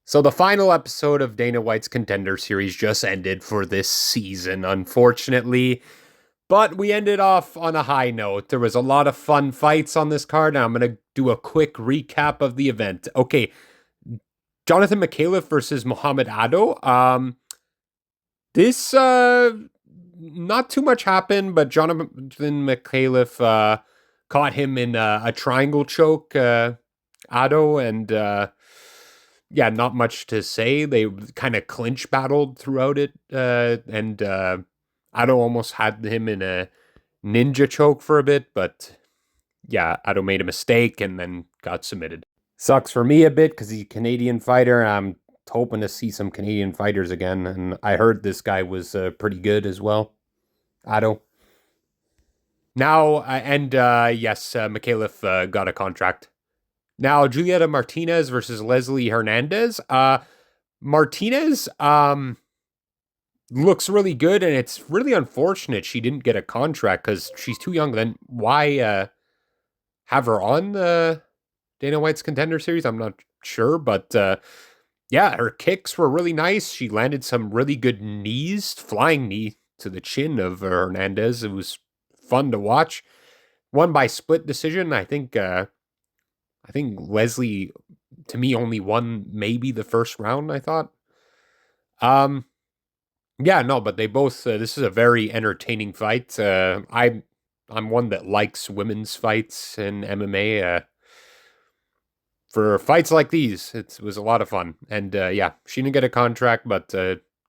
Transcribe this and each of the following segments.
So the final episode of Dana White's Contender Series just ended for this season, unfortunately. But we ended off on a high note. There was a lot of fun fights on this card, and I'm going to do a quick recap of the event. Okay, Jonathan McAuliffe versus Muhammad Ado. This not too much happened, but Jonathan McAuliffe caught him in a triangle choke, Ado, and yeah, not much to say. They kind of clinch battled throughout it, and Ado almost had him in a ninja choke for a bit, but yeah, Ado made a mistake and then got submitted. Sucks for me a bit because he's a Canadian fighter. And I'm hoping to see some Canadian fighters again, and I heard this guy was pretty good as well. Ado. Now, and yes, McAuliffe got a contract. Now, Julieta Martinez versus Leslie Hernandez. Martinez looks really good, and it's really unfortunate she didn't get a contract because she's too young. Then why have her on the Dana White's Contender Series? I'm not sure, but yeah, her kicks were really nice. She landed some really good knees, flying knee to the chin of Hernandez. It was fun to watch. Won by split decision. I think Leslie, to me, only won maybe the first round. I thought. Um, Yeah, no, but they both. This is a very entertaining fight. I'm one that likes women's fights in MMA. For fights like these, it was a lot of fun. And yeah, she didn't get a contract, but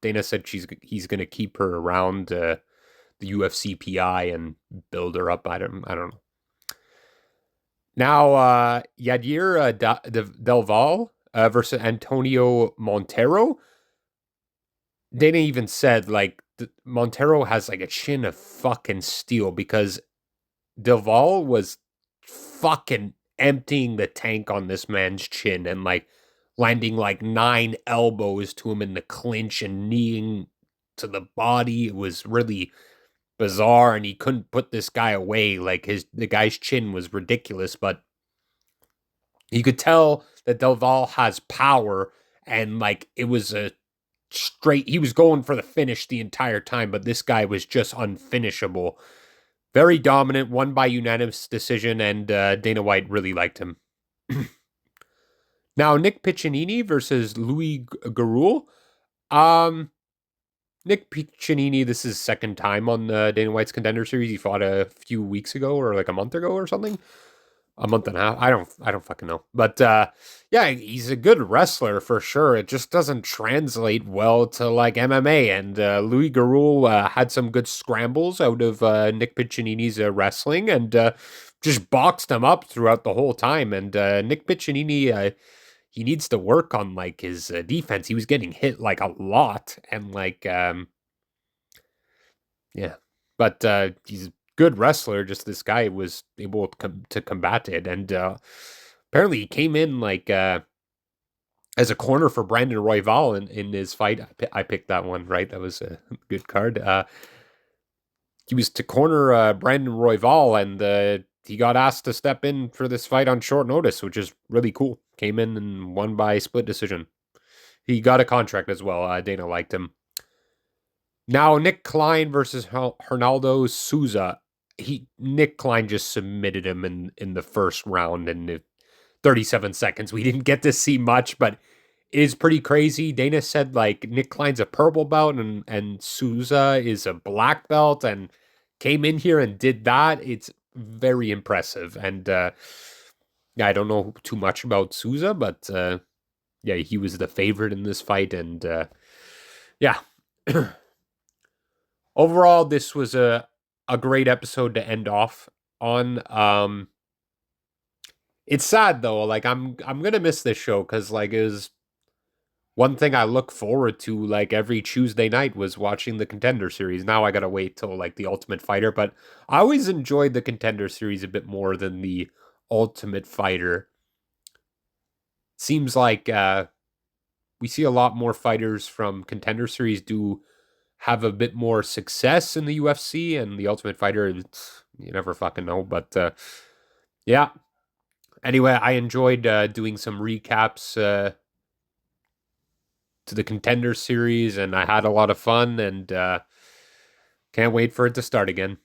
Dana said he's going to keep her around the UFC PI and build her up. I don't know. Now, Yadir Del Val versus Antonio Montero. Dana even said like Montero has like a chin of fucking steel because Delval was fucking emptying the tank on this man's chin and like landing like 9 elbows to him in the clinch and kneeing to the body. It was really bizarre, and he couldn't put this guy away. Like the guy's chin was ridiculous, but you could tell that Delval has power, and like it was a straight. He was going for the finish the entire time, but this guy was just unfinishable. Very dominant, won by unanimous decision, and Dana White really liked him. Now, Nick Piccinini versus Louis Garul. Um, Nick Piccinini, this is second time on Dana White's Contender Series. He fought a few weeks ago or like a month ago or something. A month and a half. I don't fucking know. But yeah, he's a good wrestler for sure. It just doesn't translate well to like MMA. And Louis Garul had some good scrambles out of Nick Piccinini's wrestling and just boxed him up throughout the whole time. And Nick Piccinini, he needs to work on like his defense. He was getting hit like a lot, and like yeah, but he's a good wrestler. Just this guy was able to combat it, and apparently he came in like as a corner for Brandon Royval in his fight. I picked that one right. That was a good card. He was to corner Brandon Royval, and he got asked to step in for this fight on short notice, which is really cool. Came in and won by split decision. He got a contract as well. Dana liked him. Now, Nick Klein versus Hernaldo Souza. Nick Klein just submitted him in the first round in 37 seconds. We didn't get to see much, but it is pretty crazy. Dana said like Nick Klein's a purple belt and Souza is a black belt and came in here and did that. It's very impressive. And yeah, I don't know too much about Souza, but yeah, he was the favorite in this fight. And yeah. Overall, this was a great episode to end off on. It's sad though. Like I'm gonna miss this show because like it was one thing I look forward to like every Tuesday night was watching the Contender Series. Now I gotta wait till like the Ultimate Fighter, but I always enjoyed the Contender Series a bit more than the Ultimate Fighter. Seems like we see a lot more fighters from Contender Series do have a bit more success in the UFC, and the Ultimate Fighter, you never fucking know. But yeah. Anyway, I enjoyed doing some recaps to the Contender Series, and I had a lot of fun, and can't wait for it to start again.